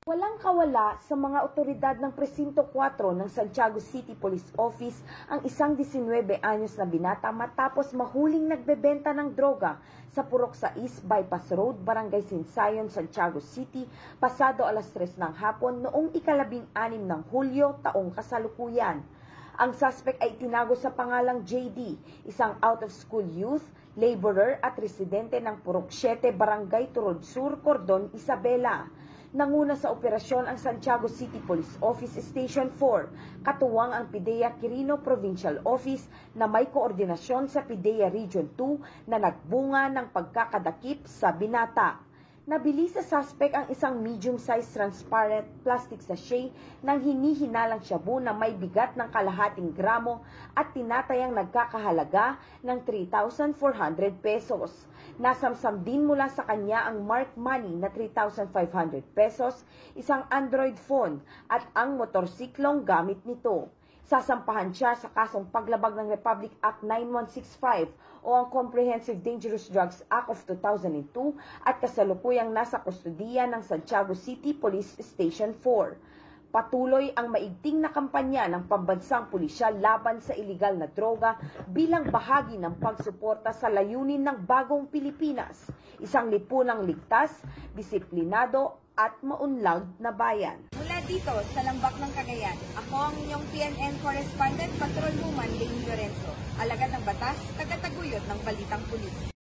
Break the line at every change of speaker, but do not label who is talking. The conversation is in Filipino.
Walang kawala sa mga otoridad ng Presinto 4 ng Santiago City Police Office ang isang 19 anyos na binata matapos mahuling nagbebenta ng droga sa Purok 6 Bypass Road, Barangay Sinsayon, Santiago City, pasado alas 3 ng hapon noong ika-16 ng Hulyo taong kasalukuyan. Ang suspect ay tinago sa pangalang JD, isang out-of-school youth, laborer at residente ng Purok 7, Barangay Turod Sur, Cordon, Isabela. Nanguna sa operasyon ang Santiago City Police Office Station 4, katuwang ang PIDEA Quirino Provincial Office na may koordinasyon sa PIDEA Region 2 na nagbunga ng pagkakadakip sa binata. Nabili sa suspect ang isang medium-sized transparent plastic sachet ng hinihinalang shabu na may bigat ng kalahating gramo at tinatayang nagkakahalaga ng 3,400 pesos. Nasamsam din mula sa kanya ang marked money na 3,500 pesos, isang Android phone at ang motorsiklong gamit nito. Sasampahan siya sa kasong paglabag ng Republic Act 9165 o ang Comprehensive Dangerous Drugs Act of 2002 at kasalukuyang nasa kustudiya ng Santiago City Police Station 4. Patuloy ang maigting na kampanya ng pambansang pulisya laban sa iligal na droga bilang bahagi ng pagsuporta sa layunin ng bagong Pilipinas, isang lipunang ligtas, disiplinado at maunlad na bayan.
Mula dito sa Lambak ng Cagayan, ako ang inyong PNN Correspondent Patrolwoman Lainey Lorenzo, alagad ng batas, tagataguyod ng Balitang Pulis.